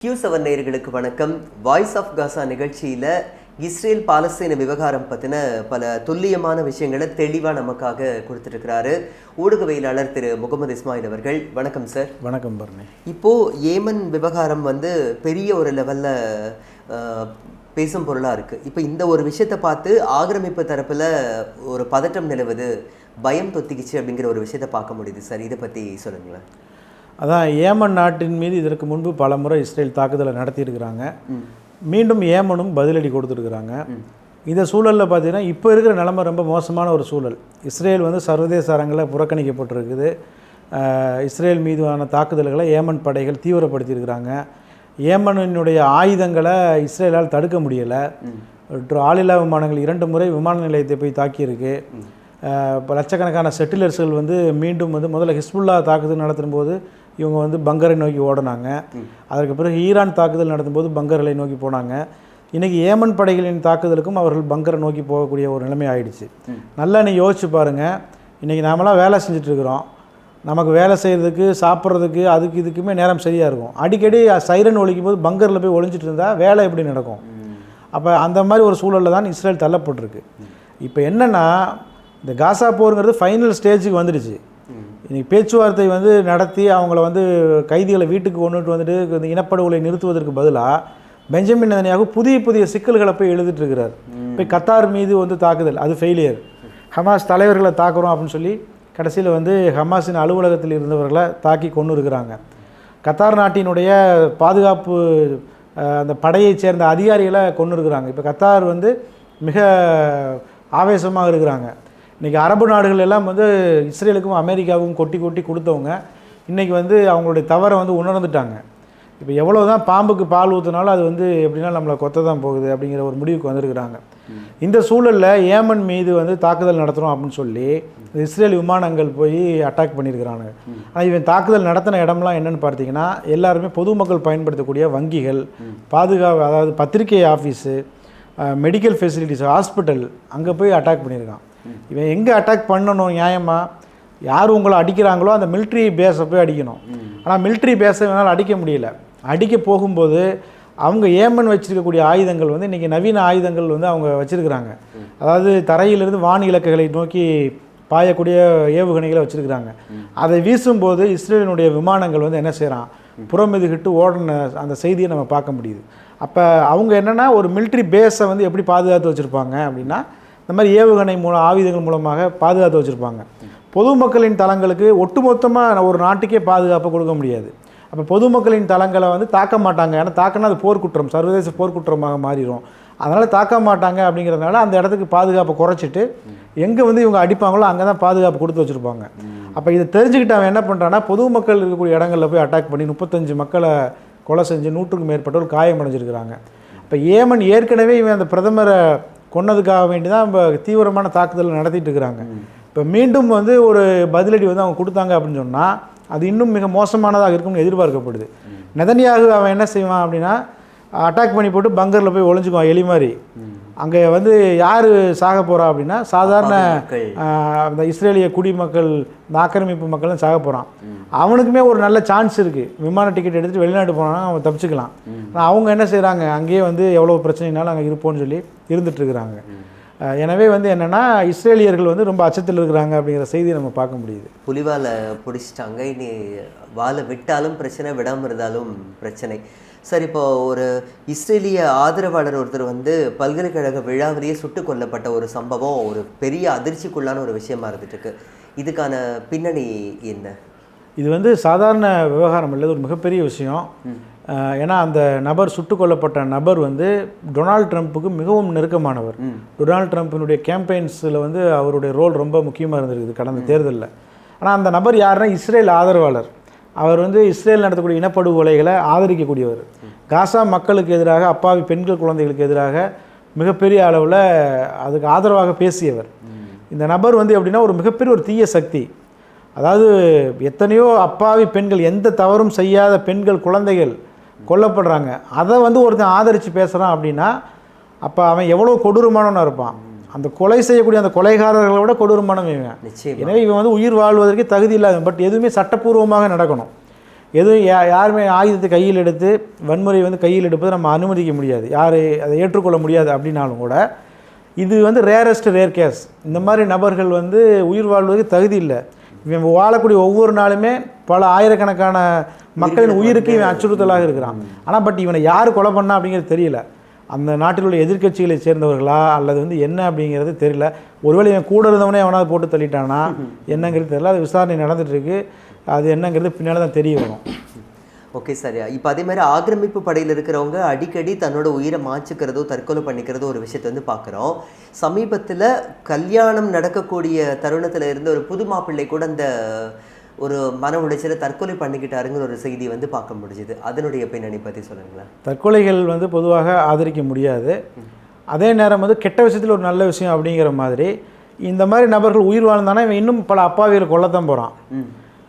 Q7 நேயர்களுக்கு வணக்கம். Voice of காசா நிகழ்ச்சியில் இஸ்ரேல் பாலஸ்தீன விவகாரம் பற்றின பல துல்லியமான விஷயங்களை தெளிவாக நமக்காக கொடுத்துட்ருக்கிறாரு ஊடகவியலாளர் திரு முகமது இஸ்மாயில் அவர்கள். வணக்கம் சார். வணக்கம் பர்ணி. இப்போது ஏமன் விவகாரம் பெரிய ஒரு லெவலில் பேசும் பொருளாக இருக்குது. இப்போ இந்த ஒரு விஷயத்தை பார்த்து ஆக்கிரமிப்பு தரப்பில் ஒரு பதட்டம் நிலவுது, பயம் தொத்திக்கிச்சு அப்படிங்கிற ஒரு விஷயத்தை பார்க்க முடியுது சார். இதை பற்றி சொல்லுங்களேன். அதான் ஏமன் நாட்டின் மீது இதற்கு முன்பு பல முறை இஸ்ரேல் தாக்குதலை நடத்தியிருக்கிறாங்க. மீண்டும் ஏமனும் பதிலடி கொடுத்துருக்குறாங்க. இந்த சூழலில் பார்த்தீங்கன்னா இப்போ இருக்கிற நிலைமை ரொம்ப மோசமான ஒரு சூழல். இஸ்ரேல் சர்வதேச அரங்கில் புறக்கணிக்கப்பட்டிருக்குது. இஸ்ரேல் மீதான தாக்குதல்களை ஏமன் படைகள் தீவிரப்படுத்தியிருக்கிறாங்க. ஏமனினுடைய ஆயுதங்களை இஸ்ரேலால் தடுக்க முடியலை. ஆளில்லா விமானங்கள் 2 முறை விமான நிலையத்தை போய் தாக்கியிருக்கு. இப்போ லட்சக்கணக்கான செட்டிலர்ஸ்கள் மீண்டும் முதல்ல ஹிஸ்புல்லா தாக்குதல் நடத்தும் போது இவங்க பங்கரை நோக்கி ஓடினாங்க. அதற்கு பிறகு ஈரான் தாக்குதல் நடத்தும் போது பங்கர்களை நோக்கி போனாங்க. இன்றைக்கி ஏமன் படைகளின் தாக்குதலுக்கும் அவர்கள் பங்கரை நோக்கி போகக்கூடிய ஒரு நிலைமை ஆகிடுச்சு. நல்லா நீ யோசிச்சு பாருங்கள். இன்றைக்கி நாமெல்லாம் வேலை செஞ்சிட்ருக்குறோம். நமக்கு வேலை செய்கிறதுக்கு சாப்பிட்றதுக்கு அதுக்கு இதுக்குமே நேரம் சரியாக இருக்கும். அடிக்கடி சைரன் ஒழிக்கும் போது பங்கரில் போய் ஒழிஞ்சிட்டு இருந்தால் வேலை எப்படி நடக்கும்? அப்போ அந்த மாதிரி ஒரு சூழலில் தான் இஸ்ரேல் தள்ளப்பட்டிருக்கு. இப்போ என்னென்னா, இந்த காசா போருங்கிறது ஃபைனல் ஸ்டேஜுக்கு வந்துடுச்சு. இன்றைக்கி பேச்சுவார்த்தை நடத்தி அவங்கள கைதிகளை வீட்டுக்கு கொண்டுட்டு இந்த இனப்படுகொலை நிறுத்துவதற்கு பதிலாக பெஞ்சமின் நெதன்யாகு புதிய சிக்கல்களை போய் எழுதிட்டு இருக்கிறார். போய் கத்தார் மீது தாக்குதல், அது ஃபெயிலியர். ஹமாஸ் தலைவர்களை தாக்குறோம் அப்படின்னு சொல்லி கடைசியில் ஹமாஸின் அலுவலகத்தில் இருந்தவர்களை தாக்கி கொண்டு இருக்கிறாங்க. கத்தார் நாட்டினுடைய பாதுகாப்பு அந்த படையைச் சேர்ந்த அதிகாரிகளை கொண்டு இருக்கிறாங்க. இப்போ கத்தார் மிக ஆவேசமாக இருக்கிறாங்க. இன்றைக்கி அரபு நாடுகள் எல்லாம் இஸ்ரேலுக்கும் அமெரிக்காவுக்கும் கொட்டி கொடுத்தவங்க இன்றைக்கி அவங்களுடைய தவறை உணர்ந்துட்டாங்க. இப்போ எவ்வளோ தான் பாம்புக்கு பால் ஊற்றினாலும் அது எப்படின்னா நம்மளை கொத்த தான் போகுது அப்படிங்கிற ஒரு முடிவுக்கு வந்திருக்கிறாங்க. இந்த சூழலில் ஏமன் மீது தாக்குதல் நடத்துகிறோம் அப்படின்னு சொல்லி இஸ்ரேல் விமானங்கள் போய் அட்டாக் பண்ணியிருக்கிறாங்க. ஆனால் இவன் தாக்குதல் நடத்தின இடம்லாம் என்னென்னு பார்த்தீங்கன்னா, எல்லாருமே பொதுமக்கள் பயன்படுத்தக்கூடிய வங்கிகள், பாதுகாப்பு, அதாவது பத்திரிகை ஆஃபீஸு, மெடிக்கல் ஃபெசிலிட்டிஸ், ஹாஸ்பிட்டல், அங்கே போய் அட்டாக் பண்ணியிருக்கான். இவன் எங்கே அட்டாக் பண்ணணும்? நியாயமாக யார் உங்களை அடிக்கிறாங்களோ அந்த மிலிட்ரி பேஸை போய் அடிக்கணும். ஆனால் மிலிட்ரி பேஸை இவனால் அடிக்க முடியல. அடிக்க போகும்போது அவங்க ஏமன் வச்சுருக்கக்கூடிய ஆயுதங்கள் இன்றைக்கி நவீன ஆயுதங்கள் அவங்க வச்சுருக்கிறாங்க. அதாவது தரையிலிருந்து வான் இலக்குகளை நோக்கி பாயக்கூடிய ஏவுகணைகளை வச்சுருக்கிறாங்க. அதை வீசும்போது இஸ்ரேலினுடைய விமானங்கள் என்ன செய்கிறான், புறமெதுகிட்டு ஓடின அந்த செய்தியை நம்ம பார்க்க முடியுது. அப்போ அவங்க என்னென்னா, ஒரு மிலிட்ரி பேஸை எப்படி பாதுகாத்து வச்சுருப்பாங்க அப்படின்னா, இந்த மாதிரி ஏவுகணை ஆயுதங்கள் மூலமாக பாதுகாத்து வச்சுருப்பாங்க. பொதுமக்களின் தளங்களுக்கு ஒட்டுமொத்தமாக ஒரு நாட்டுக்கே பாதுகாப்பு கொடுக்க முடியாது. அப்போ பொதுமக்களின் தளங்களை தாக்க மாட்டாங்க. ஏன்னா தாக்கினா அது போர்க்குற்றம், சர்வதேச போர்க்குற்றமாக மாறிடும். அதனால் தாக்க மாட்டாங்க. அப்படிங்கிறதுனால அந்த இடத்துக்கு பாதுகாப்பை குறைச்சிட்டு எங்கே இவங்க அடிப்பாங்களோ அங்கே தான் பாதுகாப்பு கொடுத்து வச்சுருப்பாங்க. அப்போ இதை தெரிஞ்சுக்கிட்டு அவன் என்ன பண்ணுறான்னா, பொதுமக்கள் இருக்கக்கூடிய இடங்களில் போய் அட்டாக் பண்ணி 35 மக்களை கொலை செஞ்சு 100க்கும் மேற்பட்டவர் காயமடைஞ்சிருக்கிறாங்க. இப்போ ஏமன் ஏற்கனவே இவன் அந்த பிரதமரை கொன்னதுக்காக வேண்டி தான் இப்போ தீவிரமான தாக்குதல் நடத்திட்டு இருக்கிறாங்க. இப்போ மீண்டும் ஒரு பதிலடி அவங்க கொடுத்தாங்க அப்படின்னு சொன்னால் அது இன்னும் மிக மோசமானதாக இருக்கும்னு எதிர்பார்க்கப்படுது. நெதன்யாகு அவன் என்ன செய்வான் அப்படின்னா, அட்டாக் பண்ணி போட்டு பங்கரில் போய் ஒளிஞ்சுக்குவான் எலி மாதிரி. அங்கே யார் சாக போகிறா அப்படின்னா, சாதாரண அந்த இஸ்ரேலிய குடிமக்கள், இந்த ஆக்கிரமிப்பு மக்கள் தான் சாக போகிறான். அவனுக்குமே ஒரு நல்ல சான்ஸ் இருக்குது. விமான டிக்கெட் எடுத்துகிட்டு வெளிநாட்டு போனான்னா அவன் தப்பிச்சுக்கலாம். ஆனால் அவங்க என்ன செய்கிறாங்க, அங்கேயே எவ்வளோ பிரச்சனைனாலும் அங்கே இருப்போம்னு சொல்லி இருந்துகிட்ருக்குறாங்க. எனவே என்னென்னா, இஸ்ரேலியர்கள் ரொம்ப அச்சத்தில் இருக்கிறாங்க அப்படிங்கிற செய்தியை நம்ம பார்க்க முடியுது. புலிவாலை பிடிச்சிட்டாங்க, இனி வாழை விட்டாலும் பிரச்சனை, விடாமல் இருந்தாலும் பிரச்சனை. சார், இப்போ ஒரு இஸ்ரேலிய ஆதரவாளர் ஒருத்தர் பல்கலைக்கழக விழாவிலேயே சுட்டு கொல்லப்பட்ட ஒரு சம்பவம் ஒரு பெரிய அதிர்ச்சிக்குள்ளான ஒரு விஷயமா இருந்துட்டுருக்கு. இதுக்கான பின்னணி என்ன? இது சாதாரண விவகாரம் இல்லை, ஒரு மிகப்பெரிய விஷயம். ஏன்னா அந்த நபர் சுட்டு கொல்லப்பட்ட நபர் டொனால்டு ட்ரம்ப்புக்கு மிகவும் நெருக்கமானவர். டொனால்டு ட்ரம்ப்பினுடைய கேம்பெயின்ஸில் அவருடைய ரோல் ரொம்ப முக்கியமாக இருந்திருக்குது கடந்த தேர்தலில். ஆனால் அந்த நபர் யாருன்னா, இஸ்ரேல் ஆதரவாளர். அவர் இஸ்ரேல் நடத்தக்கூடிய இனப்படுகொலைகளை ஆதரிக்கக்கூடியவர். காசா மக்களுக்கு எதிராக, அப்பாவி பெண்கள் குழந்தைகளுக்கு எதிராக மிகப்பெரிய அளவில் அதுக்கு ஆதரவாக பேசியவர். இந்த நபர் எப்படின்னா, ஒரு மிகப்பெரிய ஒரு தீய சக்தி. அதாவது எத்தனையோ அப்பாவி பெண்கள், எந்த தவறும் செய்யாத பெண்கள், குழந்தைகள் கொல்லப்படுறாங்க. அதை ஒருத்தன் ஆதரித்து பேசுகிறான் அப்படின்னா அப்போ அவன் எவ்வளோ கொடூரமானவனாக இருப்பான். அந்த கொலை செய்யக்கூடிய அந்த கொலைகாரர்களை விட கொடூரமானவன் இவன். எனவே இவன் உயிர் வாழ்வதற்கு தகுதி இல்லாத. பட் எதுவுமே சட்டப்பூர்வமாக நடக்கணும். எதுவும் யாருமே ஆயுதத்தை கையில் எடுத்து வன்முறை வந்து கையில் எடுப்பதை நம்ம அனுமதிக்க முடியாது, யார் அதை ஏற்றுக்கொள்ள முடியாது அப்படின்னாலும் கூட இது வந்து ரேர் கேஸ். இந்த மாதிரி நபர்கள் வந்து உயிர் வாழ்வதற்கு தகுதி இல்லை. இவன் வாழக்கூடிய ஒவ்வொரு நாளுமே பல ஆயிரக்கணக்கான மக்களின் உயிருக்கு இவன் அச்சுறுத்தலாக இருக்கிறான். ஆனால் பட் இவனை யார் கொலை பண்ணா அப்படிங்கிறது தெரியல. அந்த நாட்டில் உள்ள எதிர்க்கட்சிகளை சேர்ந்தவர்களா அல்லது வந்து என்ன அப்படிங்கிறது தெரியல. ஒருவேளை இவன் கூட இருந்தவனே அவனாவது போட்டு தள்ளிட்டானா என்னங்கிறது தெரியல. அது விசாரணை நடந்துகிட்ருக்கு. அது என்னங்கிறது பின்னால் தான் தெரிய வரும். Okay sir. இப்போ அதே மாதிரி ஆக்கிரமிப்பு படையில் இருக்கிறவங்க அடிக்கடி தன்னோட உயிரை மாச்சுக்கிறதோ தற்கொலை பண்ணிக்கிறதோ ஒரு விஷயத்தை வந்து பார்க்குறோம். சமீபத்தில் கல்யாணம் நடக்கக்கூடிய தருணத்தில் இருந்த ஒரு புது மாப்பிள்ளை கூட அந்த ஒரு மன உளைச்சலை தற்கொலை பண்ணிக்கிட்டாருங்கிற ஒரு செய்தி வந்து பார்க்க முடிஞ்சுது. அதனுடைய பின்னணி பற்றி சொல்லுங்களேன். தற்கொலைகள் வந்து பொதுவாக ஆதரிக்க முடியாது. அதே நேரம் வந்து கெட்ட விஷயத்தில் ஒரு நல்ல விஷயம் அப்படிங்கிற மாதிரி இந்த மாதிரி நபர்கள் உயிர் வாழ்ந்தானா இவன் இன்னும் பல அப்பாவிகளை கொல்லத்தான் போகிறான்.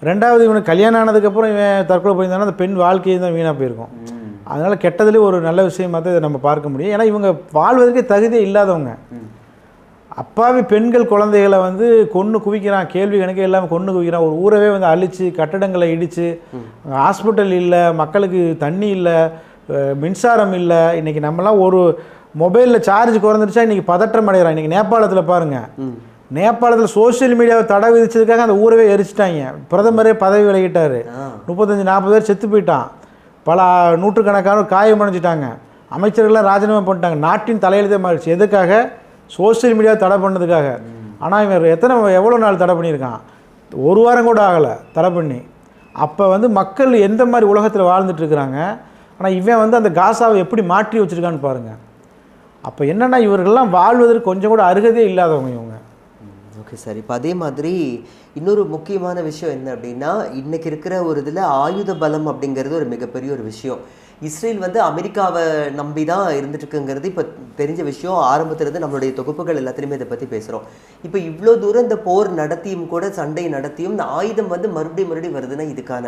ரெண்டாவது இவனுக்கு கல்யாணம் ஆனதுக்கப்புறம் இவன் தற்கொலை போயிருந்தானா அந்த பெண் வாழ்க்கையை தான் வீணாக போயிருக்கும். அதனால் கெட்டதுலேயே ஒரு நல்ல விஷயமாக தான் இதை நம்ம பார்க்க முடியும். ஏன்னா இவங்க வாழ்வதற்கு தகுதியே இல்லாதவங்க. அப்பாவி பெண்கள் குழந்தைகளை வந்து கொன்று குவிக்கிறான், கேள்வி கணக்கே இல்லாமல் கொன்று குவிக்கிறான். ஒரு ஊரவே வந்து அழித்து கட்டடங்களை இடித்து, ஹாஸ்பிட்டல் இல்லை, மக்களுக்கு தண்ணி இல்லை, மின்சாரம் இல்லை. இன்றைக்கி நம்மலாம் ஒரு மொபைலில் சார்ஜ் குறைஞ்சிருச்சா இன்றைக்கி பதற்றம் அடைகிறான். இன்றைக்கி நேபாளத்தில் பாருங்கள், நேபாளத்தில் சோசியல் மீடியாவை தடை விதிச்சதுக்காக அந்த ஊரவே எரிச்சிட்டாங்க. பிரதமரே பதவி விலகிட்டார். 35-40 பேர் செத்து போயிட்டான். பல நூற்றுக்கணக்கான காயமடைஞ்சிட்டாங்க. அமைச்சர்கள்லாம் ராஜினாமா பண்ணிட்டாங்க. நாட்டின் தலையெழுத்தே மாறிடுச்சு. எதுக்காக? சோசியல் மீடியாவை தடை பண்ணதுக்காக. ஆனால் இவன் எவ்வளோ நாள் தடை பண்ணியிருக்கான்? ஒரு வாரம் கூட ஆகலை தடை பண்ணி. அப்போ வந்து மக்கள் எந்த மாதிரி உலகத்தில் வாழ்ந்துட்டுருக்குறாங்க. ஆனால் இவன் வந்து அந்த காசாவை எப்படி மாற்றி வச்சுருக்கான்னு பாருங்கள். அப்போ என்னென்னா இவர்கள்லாம் வாழ்வதற்கு கொஞ்சம் கூட அருகதே இல்லாதவங்க இவங்க. Okay sir. இப்போ அதே மாதிரி இன்னொரு முக்கியமான விஷயம் என்ன அப்படின்னா, இன்றைக்கி இருக்கிற ஒரு இதில் ஆயுத பலம் அப்படிங்கிறது ஒரு மிகப்பெரிய ஒரு விஷயம். இஸ்ரேல் வந்து அமெரிக்காவை நம்பி தான் இருந்துட்டுருக்குங்கிறது இப்போ தெரிஞ்ச விஷயம். ஆரம்பத்திலிருந்து நம்மளுடைய தொகுப்புகள் எல்லாத்துலேயுமே இதை பற்றி பேசுகிறோம். இப்போ இவ்வளோ தூரம் இந்த போர் நடத்தியும் கூட, சண்டை நடத்தியும் இந்த ஆயுதம் வந்து மறுபடியும் வருதுன்னா இதுக்கான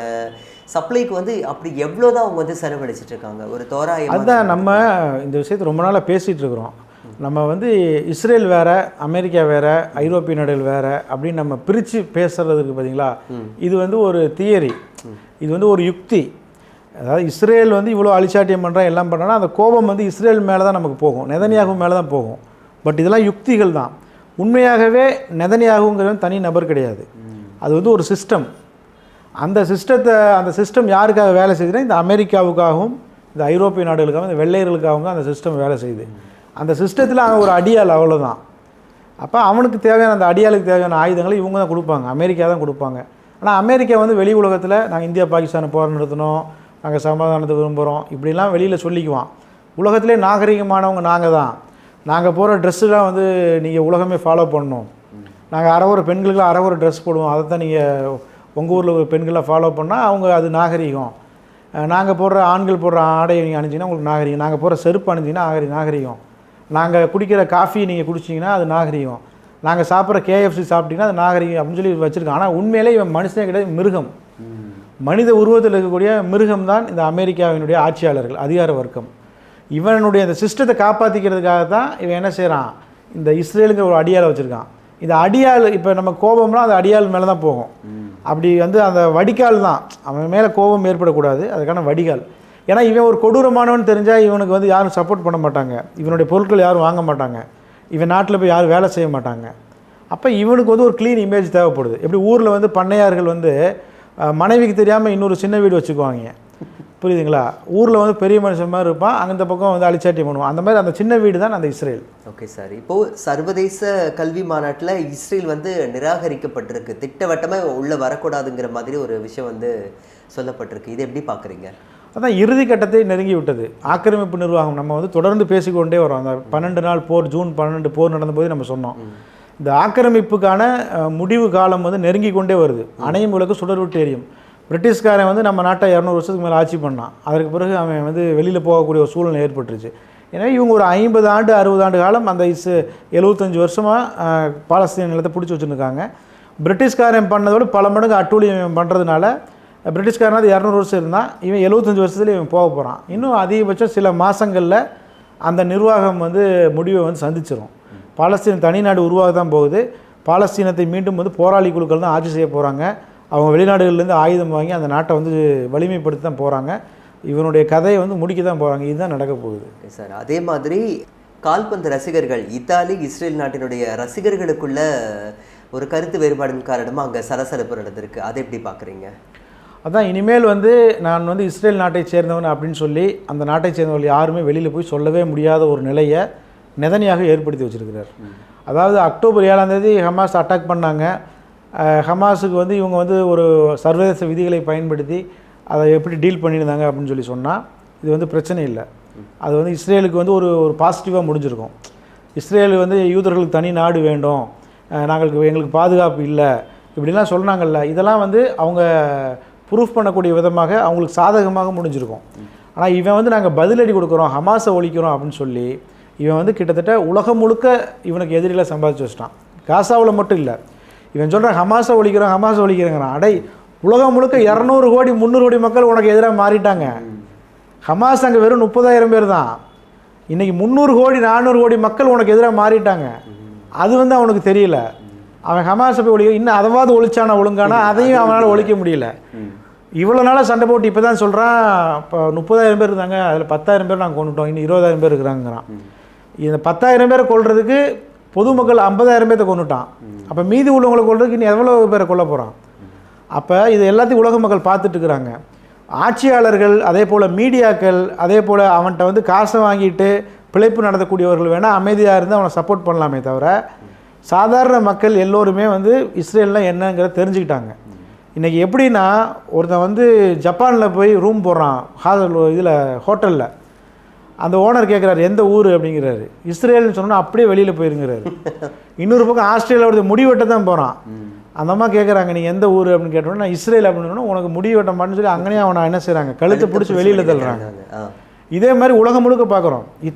சப்ளைக்கு வந்து அப்படி எவ்வளோ தான் அவங்க வந்து செலவழிச்சிட்டு இருக்காங்க ஒரு தோராயம்? அதுதான் நம்ம இந்த விஷயத்தை ரொம்ப நாளாக பேசிகிட்டு இருக்கிறோம். நம்ம வந்து இஸ்ரேல் வேறு, அமெரிக்கா வேறு, ஐரோப்பிய நாடுகள் வேறு அப்படின்னு நம்ம பிரித்து பேசுகிறதுக்கு பார்த்தீங்களா, இது வந்து ஒரு தியரி, இது வந்து ஒரு யுக்தி. அதாவது இஸ்ரேல் வந்து இவ்வளோ அழிச்சாட்டியம் பண்ணுறான் எல்லாம் பண்ணுறான்னா அந்த கோபம் வந்து இஸ்ரேல் மேலே தான் நமக்கு போகும், நெதன்யாகு மேலே தான் போகும். பட் இதெல்லாம் யுக்திகள் தான். உண்மையாகவே நெதன்யாகுங்கிறவன் தனி நபர் கிடையாது. அது வந்து ஒரு சிஸ்டம். அந்த சிஸ்டம் யாருக்காக வேலை செய்யுதுன்னா இந்த அமெரிக்காவுக்காகவும் இந்த ஐரோப்பிய நாடுகளுக்காகவும் இந்த வெள்ளையர்களுக்காகவும் தான் அந்த சிஸ்டம் வேலை செய்யுது. அந்த சிஸ்டத்தில் அவன் ஒரு அடியாள், அவ்வளோதான். அப்போ அவனுக்கு தேவையான அந்த அடியாளுக்கு தேவையான ஆயுதங்களை இவங்க தான் கொடுப்பாங்க, அமெரிக்கா தான் கொடுப்பாங்க. ஆனால் அமெரிக்கா வந்து வெளி உலகத்தில் நாங்கள் இந்தியா பாகிஸ்தானை போராட்டம் நடத்தணும், நாங்கள் சமாதானத்தை விரும்புகிறோம் இப்படிலாம் வெளியில் சொல்லிக்குவான். உலகத்திலே நாகரிகமானவங்க நாங்கள் தான். நாங்கள் போகிற ட்ரெஸ்ஸுலாம் வந்து நீங்கள் உலகமே ஃபாலோ பண்ணணும். நாங்கள் அறவர பெண்களுக்கெலாம் அறவர ட்ரெஸ் போடுவோம், அதை தான் நீங்கள் உங்கள் ஊரில் பெண்களாக ஃபாலோ பண்ணால் அவங்க அது நாகரிகம். நாங்கள் போடுற ஆண்கள் போடுற ஆடை நீங்கள் அணிஞ்சிங்கன்னா உங்களுக்கு நாகரிகம். நாங்கள் போடுற செருப்பு அணிஞ்சிங்கன்னா நாகரிகம். நாங்கள் குடிக்கிற காஃபி நீங்கள் குடிச்சிங்கன்னா அது நாகரிகம். நாங்கள் சாப்பிட்ற கேஎஃப்சி சாப்பிட்டீங்கன்னா அது நாகரிகம் அப்படின்னு சொல்லி வச்சுருக்கோம். ஆனால் உண்மையிலே இவன் மனுஷனே கிடையாது, மிருகம். மனித உருவத்தில் இருக்கக்கூடிய மிருகம் தான் இந்த அமெரிக்காவினுடைய ஆட்சியாளர்கள், அதிகார வர்க்கம். இவனுடைய அந்த சிஸ்டத்தை காப்பாற்றிக்கிறதுக்காக தான் இவன் என்ன செய்கிறான், இந்த இஸ்ரேலுங்கிற ஒரு அடியாளை வச்சுருக்கான். இந்த அடியாள் இப்போ நம்ம கோபம்லாம் அந்த அடியாள் மேலே தான் போகும். அப்படி வந்து அந்த வடிகால் தான், அவன் மேலே கோபம் ஏற்படக்கூடாது, அதுக்கான வடிகால். ஏன்னா இவன் ஒரு கொடூரமானவன் தெரிஞ்சால் இவனுக்கு வந்து யாரும் சப்போர்ட் பண்ண மாட்டாங்க, இவனுடைய பொருட்கள் யாரும் வாங்க மாட்டாங்க, இவன் நாட்டில் போய் யாரும் வேலை செய்ய மாட்டாங்க. அப்போ இவனுக்கு வந்து ஒரு க்ளீன் இமேஜ் தேவைப்படுது. எப்படி ஊரில் வந்து பண்ணையார்கள் வந்து மனைவிக்கு தெரியாமல் இன்னொரு சின்ன வீடு வச்சுக்குவாங்க, புரியுதுங்களா? ஊரில் வந்து பெரிய மனுஷன் மாதிரி இருப்பான், அந்த பக்கம் வந்து அழிச்சாட்டி பண்ணுவான். அந்த மாதிரி அந்த சின்ன வீடு தான் அந்த இஸ்ரேல். Okay sir. இப்போது சர்வதேச கல்வி மாநாட்டில் இஸ்ரேல் வந்து நிராகரிக்கப்பட்டிருக்கு, திட்டவட்டமாக உள்ளே வரக்கூடாதுங்கிற மாதிரி ஒரு விஷயம் வந்து சொல்லப்பட்டிருக்கு. இது எப்படி பார்க்குறீங்க? அதான் இறுதி கட்டத்தை நெருங்கி விட்டது ஆக்கிரமிப்பு நிர்வாகம். நம்ம வந்து தொடர்ந்து பேசிக்கொண்டே வரோம். அந்த 12 நாள் போர், ஜூன் 12 போர் நடந்தபோது நம்ம சொன்னோம், இந்த ஆக்கிரமிப்புக்கான முடிவு காலம் வந்து நெருங்கி கொண்டே வருது. அணையும் விளக்கு சுடர் விட்டு எரியும். பிரிட்டிஷ்காரன் வந்து நம்ம நாட்டை 200 வருஷத்துக்கு மேலே ஆட்சி பண்ணான். அதற்கு பிறகு அவன் வந்து வெளியில் போகக்கூடிய ஒரு சூழ்நிலை ஏற்பட்டுருச்சு. எனவே இவங்க ஒரு 50 ஆண்டு 60 ஆண்டு காலம் அந்த 75 வருஷமாக பாலஸ்தீன நிலத்தை பிடிச்சி வச்சுருக்காங்க. பிரிட்டிஷ்காரன் பண்ணதோடு பல மடங்கு அட்டூழியம் பண்ணுறதுனால பிரிட்டிஷ்காரனாவது 200 வருஷம் இருந்தால் இவன் 75 வருஷத்துல இவன் போக போகிறான். இன்னும் அதிகபட்சம் சில மாதங்களில் அந்த நிர்வாகம் வந்து முடிவை வந்து சந்திச்சிடும். பாலஸ்தீன தனிநாடு உருவாக தான் போகுது. பாலஸ்தீனத்தை மீண்டும் வந்து போராளி குழுக்கள் தான் ஆட்சி செய்ய போகிறாங்க. அவங்க வெளிநாடுகள்லேருந்து ஆயுதம் வாங்கி அந்த நாட்டை வந்து வலிமைப்படுத்தி தான் போகிறாங்க. இவனுடைய கதையை வந்து முடிக்க தான் போகிறாங்க. இதுதான் நடக்க போகுது சார். அதே மாதிரி கால்பந்து ரசிகர்கள், இத்தாலி இஸ்ரேல் நாட்டினுடைய ரசிகர்களுக்குள்ள ஒரு கருத்து வேறுபாடின் காரணமாக அங்கே சலசலப்பு நடந்திருக்கு. அதை எப்படி பார்க்குறீங்க? அதான் இனிமேல் வந்து நான் வந்து இஸ்ரேல் நாட்டை சேர்ந்தவன் அப்படின்னு சொல்லி அந்த நாட்டை சேர்ந்தவர்கள் யாருமே வெளியில் போய் சொல்லவே முடியாத ஒரு நிலையை நெதன்யாகு ஏற்படுத்தி வச்சுருக்கிறார். அதாவது அக்டோபர் 7ஆம் தேதி ஹமாஸ் அட்டாக் பண்ணாங்க. ஹமாஸுக்கு வந்து இவங்க வந்து ஒரு சர்வதேச விதிகளை பயன்படுத்தி அதை எப்படி டீல் பண்ணியிருந்தாங்க அப்படின்னு சொல்லி சொன்னால் இது வந்து பிரச்சனை இல்லை. அது வந்து இஸ்ரேலுக்கு வந்து ஒரு பாசிட்டிவாக முடிஞ்சிருக்கும். இஸ்ரேல் வந்து யூதர்களுக்கு தனி நாடு வேண்டும், எங்களுக்கு பாதுகாப்பு இல்லை, இப்படிலாம் சொன்னாங்கல்ல, இதெல்லாம் வந்து அவங்க ப்ரூஃப் பண்ணக்கூடிய விதமாக அவங்களுக்கு சாதகமாக முடிஞ்சிருக்கும். ஆனால் இவன் வந்து நாங்கள் பதிலடி கொடுக்குறோம், ஹமாஸை ஒழிக்கிறோம் அப்படின்னு சொல்லி இவன் வந்து கிட்டத்தட்ட உலகம் முழுக்க இவனுக்கு எதிரியில் சம்பாதிச்சு வச்சிட்டான். காசாவில் மட்டும் இல்லை, இவன் சொல்கிறான் ஹமாஸை ஒழிக்கிறேங்கிறான். அடை உலகம் முழுக்க 200 கோடி 300 கோடி மக்கள் உனக்கு எதிராக மாறிட்டாங்க. ஹமாஸ் அங்கே வெறும் 30,000 பேர் தான். இன்றைக்கி 300 கோடி 400 கோடி மக்கள் உனக்கு எதிராக மாறிட்டாங்க. அது வந்து அவனுக்கு தெரியல. அவன் ஹமாஸை போய் ஒழிக்க இன்னும் அதாவது ஒழிச்சானா ஒழுங்கானா அதையும் அவனால் ஒழிக்க முடியல. இவ்வளோ நாளாக சண்டை போட்டு இப்போ தான் சொல்கிறான் இப்போ 30,000 பேர் இருந்தாங்க, அதில் 10,000 பேர் நாங்கள் கொண்டுட்டோம், இன்னும் 20,000 பேர் இருக்கிறாங்கிறான். இந்த 10,000 பேரை கொள்றதுக்கு பொதுமக்கள் 50,000 பேர்த்தை கொண்டுட்டான். அப்போ மீதி உள்ளவங்களை கொள்றதுக்கு இன்னும் எவ்வளோ பேரை கொல்ல போகிறான்? அப்போ இது எல்லாத்தையும் உலக மக்கள் பார்த்துட்டு இருக்கிறாங்க. ஆட்சியாளர்கள், அதே போல் மீடியாக்கள், அதே போல் அவன்கிட்ட வந்து காசை வாங்கிட்டு பிழைப்பு நடத்தக்கூடியவர்கள் வேணால் அமைதியாக இருந்து அவனை சப்போர்ட் பண்ணலாமே தவிர சாதாரண மக்கள் எல்லோருமே வந்து இஸ்ரேல்லாம் என்னங்கிறத தெரிஞ்சுக்கிட்டாங்க. இன்றைக்கி எப்படின்னா ஒருத்தன் வந்து ஜப்பானில் போய் ரூம் போடுறான், இதில் ஹோட்டலில். அந்த ஓனர் கேட்குறாரு எந்த ஊர் அப்படிங்கிறாரு. இஸ்ரேல்னு சொன்னால் அப்படியே வெளியில் போயிருங்கிறாரு. இன்னொரு பக்கம் ஆஸ்திரேலியா ஒருத்தர் முடிவெட்ட தான் போகிறான். அந்த அம்மா கேட்குறாங்க நீங்கள் எந்த ஊர் அப்படின்னு கேட்டோன்னா நான் இஸ்ரேல் அப்படின்னு உனக்கு முடிவு வெட்ட மாட்டேன்னு சொல்லி அங்கேயே அவனை என்ன செய்கிறாங்க, கழுத்தை பிடிச்சி வெளியில் தள்ளுறாங்க. இதே மாதிரி உலகம் முழுக்க பார்க்குறோம்.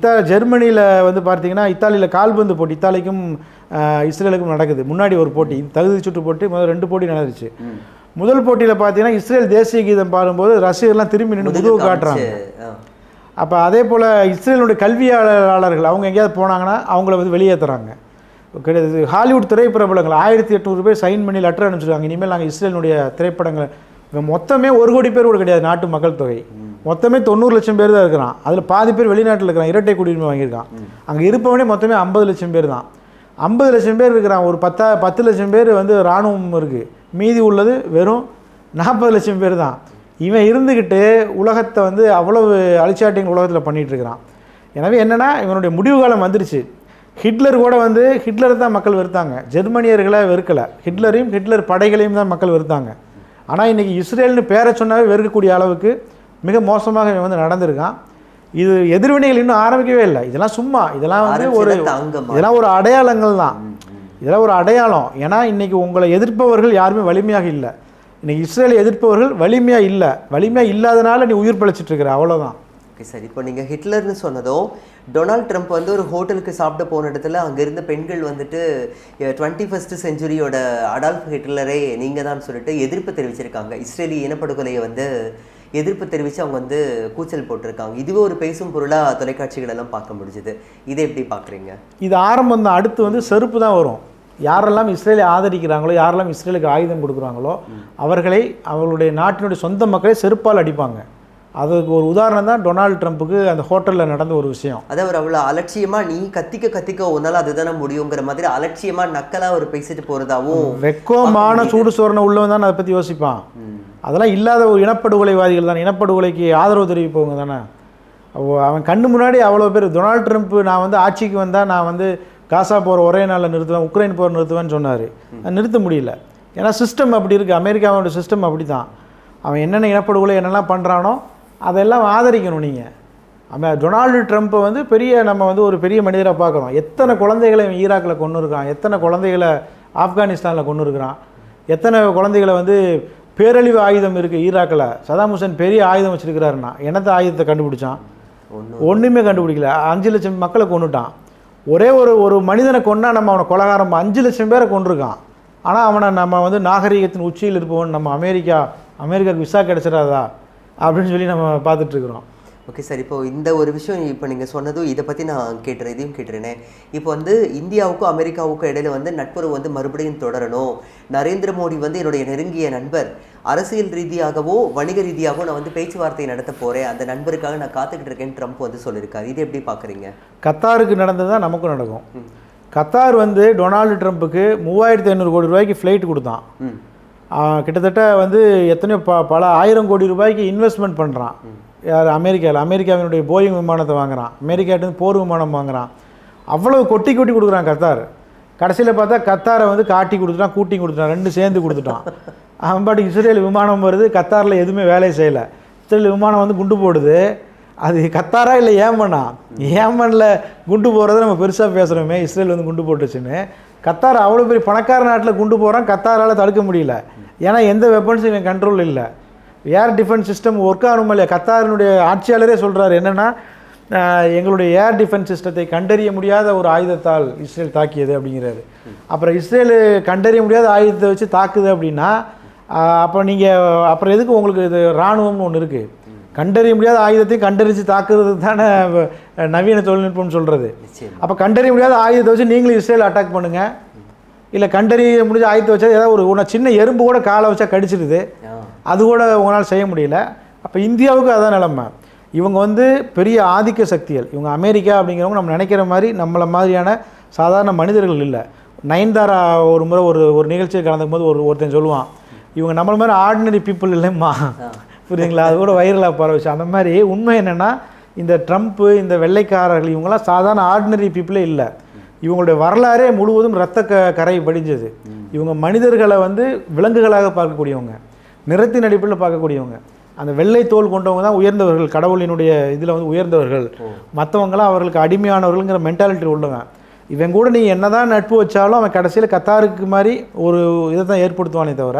ஜெர்மனியில் வந்து பார்த்தீங்கன்னா இத்தாலியில் கால்பந்து போட்டி இத்தாலிக்கும் இஸ்ரேலுக்கும் நடக்குது. முன்னாடி ஒரு போட்டி, தகுதி சுற்று போட்டி, முதல் 2 போட்டி நடந்துச்சு. முதல் போட்டியில் பார்த்தீங்கன்னா இஸ்ரேல் தேசிய கீதம் பாடும்போது ரசிகர்லாம் திரும்பி நின்று முதுகு காட்டுறாங்க. அப்போ அதே போல் இஸ்ரேலுடைய கல்வியாளர்கள் அவங்க எங்கேயாவது போனாங்கன்னா அவங்கள வந்து வெளியேற்றுறாங்க. கிடையாது ஹாலிவுட் திரைப்பிரபலங்கள் 1800 பேர் சைன் பண்ணி லெட்டர் அனுப்பிச்சிருக்காங்க, இனிமேல் நாங்கள் இஸ்ரேலுடைய திரைப்படங்கள் மொத்தமே 1 கோடி பேர் கூட கிடையாது நாட்டு மக்கள் தொகை, மொத்தமே 90 லட்சம் பேர் தான் இருக்கிறான். அதில் பாதி பேர் வெளிநாட்டில் இருக்கிறான், இரட்டை குடியுரிமை வாங்கியிருக்கான். அங்கே இருப்பவனே மொத்தமே 50 லட்சம் பேர் தான். 50 லட்சம் பேர் இருக்கிறான். ஒரு 10 லட்சம் பேர் வந்து இராணுவம் இருக்குது, மீதி உள்ளது வெறும் 40 லட்சம் பேர் தான். இவன் இருந்துக்கிட்டு உலகத்தை வந்து அவ்வளவு அழிச்சாட்டிங்க உலகத்தில் பண்ணிகிட்ருக்கிறான். எனவே என்னென்னா இவனுடைய முடிவு காலம் வந்துருச்சு. ஹிட்லர் கூட வந்து ஹிட்லரை தான் மக்கள் வெறுத்தாங்க, ஜெர்மனியர்களை வெறுக்கலை. ஹிட்லரையும் ஹிட்லர் படைகளையும் தான் மக்கள் வெறுத்தாங்க. ஆனால் இன்றைக்கி இஸ்ரேல்னு பேரை சொன்னாவே வெறுக்கக்கூடிய அளவுக்கு மிக மோசமாக இவன் வந்து நடந்திருக்கான். இது எதிர்வினைகள் இன்னும் ஆரம்பிக்கவே இல்லை. இதெல்லாம் சும்மா, இதெல்லாம் வந்து இதெல்லாம் ஒரு அடையாளங்கள் தான். இதெல்லாம் ஒரு அடையாளம். ஏன்னா இன்றைக்கி உங்களை எதிர்ப்பவர்கள் யாருமே வலிமையாக இல்லை. இன்றைக்கி இஸ்ரேலை எதிர்ப்பவர்கள் வலிமையாக இல்லை. வலிமையாக இல்லாதனால நீ உயிர் பிழைச்சிட்ருக்கிற, அவ்வளோதான். Okay sir. இப்போ நீங்கள் ஹிட்லர்னு சொன்னதும் டொனால்ட் ட்ரம்ப் வந்து ஒரு ஹோட்டலுக்கு சாப்பிட போன இடத்துல அங்கே இருந்த பெண்கள் வந்துட்டு 21st செஞ்சுரியோட அடால்ஃப் ஹிட்லரே நீங்கள் தான் சொல்லிட்டு எதிர்ப்பு தெரிவிச்சிருக்காங்க. இஸ்ரேலி இனப்படுகொலையை வந்து எதிர்ப்பு தெரிவித்து அவங்க வந்து கூச்சல் போட்டிருக்காங்க. இதுவே ஒரு பேசும் பொருளாக தொலைக்காட்சிகளெல்லாம் பார்க்க முடிஞ்சுது. இதை எப்படி பார்க்குறீங்க? இது ஆரம்பம் தான். அடுத்து வந்து செருப்பு தான் வரும். யாரெல்லாம் இஸ்ரேலை ஆதரிக்கிறாங்களோ, யாரெல்லாம் இஸ்ரேலுக்கு ஆயுதம் கொடுக்குறாங்களோ அவர்களை அவர்களுடைய நாட்டினுடைய சொந்த மக்களை செருப்பால் அடிப்பாங்க. அதுக்கு ஒரு உதாரணம் தான் டொனால்டு ட்ரம்ப்புக்கு அந்த ஹோட்டலில் நடந்த ஒரு விஷயம். அதை அவர் அவ்வளோ அலட்சியமாக நீ கத்திக்க ஒன்றால் அதுதானே முடியுங்கிற மாதிரி அலட்சியமாக நக்கலாக அவர் பேசிட்டு போகிறதாவும், வெக்கமான சூடு சோரணை உள்ளவன் தான் அதை பற்றி யோசிப்பான். அதெல்லாம் இல்லாத ஒரு இனப்படுகொலைவாதிகள் தான், இனப்படுகொலைக்கு ஆதரவு தெரிவிப்பவங்க தானே. அவன் கண்ணு முன்னாடி அவ்வளோ பேர் டொனால்டு ட்ரம்ப் நான் வந்து ஆட்சிக்கு வந்தால் நான் வந்து காசா போகிற ஒரே நாளில் நிறுத்துவேன், உக்ரைன் போகிற நிறுத்துவேன்னு சொன்னார். நிறுத்த முடியல. ஏன்னா சிஸ்டம் அப்படி இருக்குது, அமெரிக்காவோட சிஸ்டம் அப்படி தான். அவன் என்னென்ன இனப்படுகொலை என்னெல்லாம் பண்ணுறானோ அதெல்லாம் ஆதரிக்கணும். நீங்கள் அவன் டொனால்டு ட்ரம்ப்பை வந்து நம்ம வந்து ஒரு பெரிய மனிதராக பார்க்குறோம். எத்தனை குழந்தைகளை ஈராக்கில் கொண்டு இருக்கான், எத்தனை குழந்தைகளை ஆப்கானிஸ்தானில் கொண்டு இருக்கிறான், எத்தனை குழந்தைகளை வந்து பேரழிவு ஆயுதம் இருக்குது ஈராக்கில். சதாம் ஹுசேன் பெரிய ஆயுதம் வச்சுருக்கிறாருன்னா என்னத்த ஆயுதத்தை கண்டுபிடிச்சான்? ஒன்றுமே கண்டுபிடிக்கல. 5 லட்சம் மக்களை கொண்டுட்டான். ஒரே ஒரு மனிதனை கொண்டா நம்ம அவனை கொலகாரம் 5 லட்சம் பேரை கொண்டிருக்கான். ஆனால் அவனை நம்ம வந்து நாகரிகத்தின் உச்சியில் இருப்பவன் நம்ம அமெரிக்காவுக்கு விசா கிடச்சிடாதா அப்படின்னு சொல்லி நம்ம பார்த்துட்ருக்குறோம். ஓகே சார், இப்போ இந்த ஒரு விஷயம் இப்போ நீங்கள் சொன்னதும் இதை பற்றி நான் கேட்டுறேன், இதையும் கேட்டுறேனே. இப்போ வந்து இந்தியாவுக்கும் அமெரிக்காவுக்கும் இடையில வந்து நட்புறவு வந்து மறுபடியும் தொடரணும். நரேந்திர மோடி வந்து என்னுடைய நெருங்கிய நண்பர், அரசியல் ரீதியாகவோ வணிக ரீதியாகவோ நான் வந்து பேச்சுவார்த்தை நடத்த போகிறேன், அந்த நண்பருக்காக நான் காத்துக்கிட்டு இருக்கேன்னு ட்ரம்ப் வந்து சொல்லியிருக்காரு. இது எப்படி பார்க்குறீங்க? கத்தாருக்கு நடந்தது தான் நமக்கும் நடக்கும். கத்தார் வந்து டொனால்டு ட்ரம்ப்புக்கு 3500 கோடி ரூபாய்க்கு ஃப்ளைட் கொடுத்தான். கிட்டத்தட்ட வந்து எத்தனையோ பல 1000 கோடி ரூபாய்க்கு இன்வெஸ்ட்மெண்ட் பண்ணுறான். யார்? அமெரிக்காவினுடைய போயிங் விமானத்தை வாங்குறான், அமெரிக்காட்டு போர் விமானம் வாங்குறான். அவ்வளோ கொட்டி கொட்டி கொடுக்குறான் கத்தார். கடைசியில் பார்த்தா கத்தாரை வந்து காட்டி கொடுத்துட்டான், கூட்டி கொடுத்துட்டான், ரெண்டு சேர்ந்து கொடுத்துட்டான். அவன் பாட்டுக்கு இஸ்ரேல் விமானம் வருது, கத்தாரில் எதுவுமே வேலையை செய்யலை. இஸ்ரேல் விமானம் வந்து குண்டு போடுது. அது கத்தாரா இல்லை ஏமனா? ஏமனில் குண்டு போகிறத நம்ம பெருசாக பேசுகிறோமே, இஸ்ரேல் வந்து குண்டு போட்டுச்சுன்னு. கத்தார் அவ்வளோ பெரிய பணக்கார நாட்டில் குண்டு போகிறான், கத்தாரால் தடுக்க முடியல. ஏன்னா எந்த வெப்பன்ஸும் இவன் கண்ட்ரோல் இல்லை. ஏர் டிஃபென்ஸ் சிஸ்டம் ஒர்க் ஆகணும் இல்லையா? கத்தாரினுடைய ஆட்சியாளரே சொல்கிறார் என்னென்னா, எங்களுடைய ஏர் டிஃபென்ஸ் சிஸ்டத்தை கண்டறிய முடியாத ஒரு ஆயுதத்தால் இஸ்ரேல் தாக்கியது அப்படிங்கிறாரு. அப்புறம் இஸ்ரேல் கண்டறிய முடியாத ஆயுதத்தை வச்சு தாக்குது அப்படின்னா அப்போ நீங்கள் அப்புறம் எதுக்கு உங்களுக்கு இது இராணுவம்னு ஒன்று இருக்குது? கண்டறிய முடியாத ஆயுதத்தையும் கண்டறிஞ்சு தாக்குறது தானே நவீன தொழில்நுட்பம்னு சொல்கிறது. அப்போ கண்டறிய முடியாத ஆயுதத்தை வச்சு நீங்களும் இஸ்ரேல் அட்டாக் பண்ணுங்கள். இல்லை கண்டறிய முடிஞ்ச ஆயுதத்தை வச்சா ஏதாவது ஒரு சின்ன எறும்பு கூட காலை வச்சா கடிச்சிடுது, அது கூட உங்களால் செய்ய முடியல. அப்போ இந்தியாவுக்கு அதான் நிலைமை. இவங்க வந்து பெரிய ஆதிக்க சக்திகள். இவங்க அமெரிக்கா அப்படிங்கிறவங்க நம்ம நினைக்கிற மாதிரி நம்மளை மாதிரியான சாதாரண மனிதர்கள் இல்லை. நயன்தாரா ஒரு முறை ஒரு நிகழ்ச்சியை கலந்துக்கும் போது ஒருத்தன் சொல்லுவான், இவங்க நம்மள மாதிரி ஆர்டினரி பீப்புள் இல்லைம்மா, புரியுதுங்களா? அது கூட வைரலாக பரவச்சு. அந்த மாதிரி உண்மை என்னென்னா, இந்த ட்ரம்ப்பு, இந்த வெள்ளைக்காரர்கள் இவங்களாம் சாதாரண ஆர்டினரி பீப்புளே இல்லை. இவங்களுடைய வரலாறே முழுவதும் இரத்த கரை படிஞ்சது. இவங்க மனிதர்களை வந்து விலங்குகளாக பார்க்கக்கூடியவங்க, நிறத்தின் அடிப்படையில் பார்க்கக்கூடியவங்க. அந்த வெள்ளை தோல் கொண்டவங்க தான் உயர்ந்தவர்கள், கடவுளினுடைய இதில் வந்து உயர்ந்தவர்கள். மற்றவங்களாம் அவர்களுக்கு அடிமையானவர்கள்ங்கிற மென்டாலிட்டி உள்ளவன். இவன் கூட நீ என்ன தான் நட்பு வச்சாலும் அவன் கடைசியில் கத்தாருக்கு மாதிரி ஒரு இதை தான் ஏற்படுத்துவானே தவிர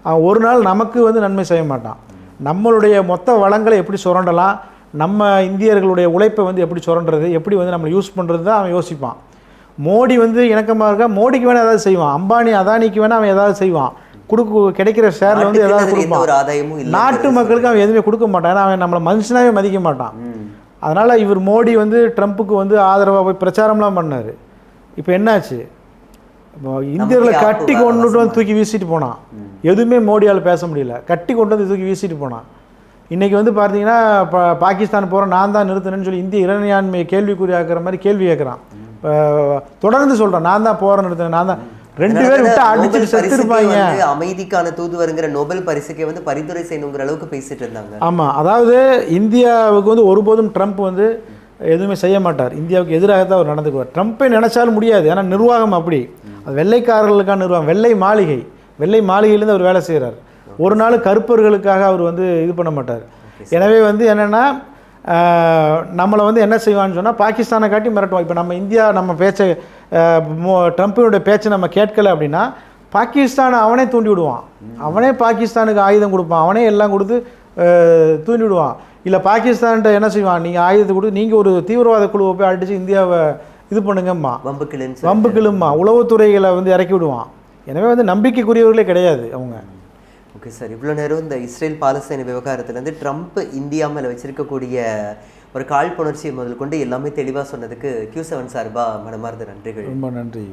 அவன் ஒரு நாள் நமக்கு வந்து நன்மை செய்ய மாட்டான். நம்மளுடைய மொத்த வளங்களை எப்படி சுரண்டலாம், நம்ம இந்தியர்களுடைய உழைப்பை வந்து எப்படி சுரண்டுறது, எப்படி வந்து நம்ம யூஸ் பண்ணுறது தான் அவன் யோசிப்பான். மோடி வந்து இணக்கமாக இருக்கா, மோடிக்கு வேணால் ஏதாவது செய்வான். அம்பானி அதானிக்கு வேணால் அவன் ஏதாவது செய்வான். கிடைக்கிற ஷேரில் வந்து ஏதாவது கொடுப்பான். நாட்டு மக்களுக்கு அவன் எதுவுமே கொடுக்க மாட்டான். ஏன்னா அவன் நம்மளை மனுஷனாவே மதிக்க மாட்டான். அதனால் இவர் மோடி வந்து ட்ரம்ப்புக்கு வந்து ஆதரவாக போய் பிரச்சாரம்லாம் பண்ணார். இப்போ என்னாச்சு? இந்தியர்களை கட்டி கொண்டுட்டு வந்து தூக்கி வீசிட்டு போனான். எதுவுமே மோடியால் பேச முடியல. கட்டி கொண்டு வந்து தூக்கி வீசிட்டு போனான். இன்றைக்கி வந்து பார்த்தீங்கன்னா பாகிஸ்தான் போகிறேன் நான் தான் நிறுத்தினேன்னு சொல்லி இந்திய இறையாண்மையை கேள்விக்குறியாக்குற மாதிரி கேள்வி கேட்குறான். தொடர்ந்து சொல்கிறேன், நான் தான் போகிறேன் நிறுத்தினேன், நான் தான். 2 பேர் விட்டு அடிச்சுட்டு செத்துருப்பாங்க. அமைதிக்கான தூதுவருங்கிற நோபல் பரிசுக்கே வந்து பரிந்துரை செய்யணுங்கிற அளவுக்கு பேசிட்டு இருந்தாங்க. ஆமாம், அதாவது இந்தியாவுக்கு வந்து ஒருபோதும் ட்ரம்ப் வந்து எதுவுமே செய்ய மாட்டார். இந்தியாவுக்கு எதிராக தான் அவர் நடந்துக்குவார். ட்ரம்ப்பே நினைச்சாலும் முடியாது. ஏன்னா நிர்வாகம் அப்படி. அது வெள்ளைக்காரர்களுக்கான நிர்வாகம். வெள்ளை மாளிகையிலேருந்து அவர் வேலை செய்கிறார். ஒரு நாள் கருப்பர்களுக்காக அவர் வந்து இது பண்ண மாட்டார். எனவே வந்து என்னென்னா, நம்மளை வந்து என்ன செய்வான்னு சொன்னால் பாகிஸ்தானை காட்டி மிரட்டுவோம். இப்போ நம்ம இந்தியா நம்ம பேச்சை ட்ரம்ப்பினுடைய பேச்சை நம்ம கேட்கலை அப்படின்னா பாகிஸ்தானை அவனே தூண்டி விடுவான். அவனே பாகிஸ்தானுக்கு ஆயுதம் கொடுப்பான், அவனே எல்லாம் கொடுத்து தூண்டி விடுவான். இல்லை பாகிஸ்தான்கிட்ட என்ன செய்வான், நீங்கள் ஆயுதத்தை கொடுத்து நீங்கள் ஒரு தீவிரவாத குழுவை போய் அடித்து இந்தியாவை இது பண்ணுங்கம்மா, வம்புக்கிழும்மா, உளவுத்துறைகளை வந்து இறக்கி விடுவான். எனவே வந்து நம்பிக்கைக்குரியவர்களே கிடையாது அவங்க. ஓகே சார், இவ்வளோ நேரம் இந்த இஸ்ரேல் பாலஸ்தீன விவகாரத்துலேருந்து ட்ரம்ப் இந்தியா மேலே வச்சிருக்கக்கூடிய ஒரு காழ்ப்புணர்ச்சியை முதல் கொண்டு எல்லாமே தெளிவாக சொன்னதுக்கு Q7 சார்பாக மனமார்ந்த நன்றிகள். ரொம்ப நன்றி.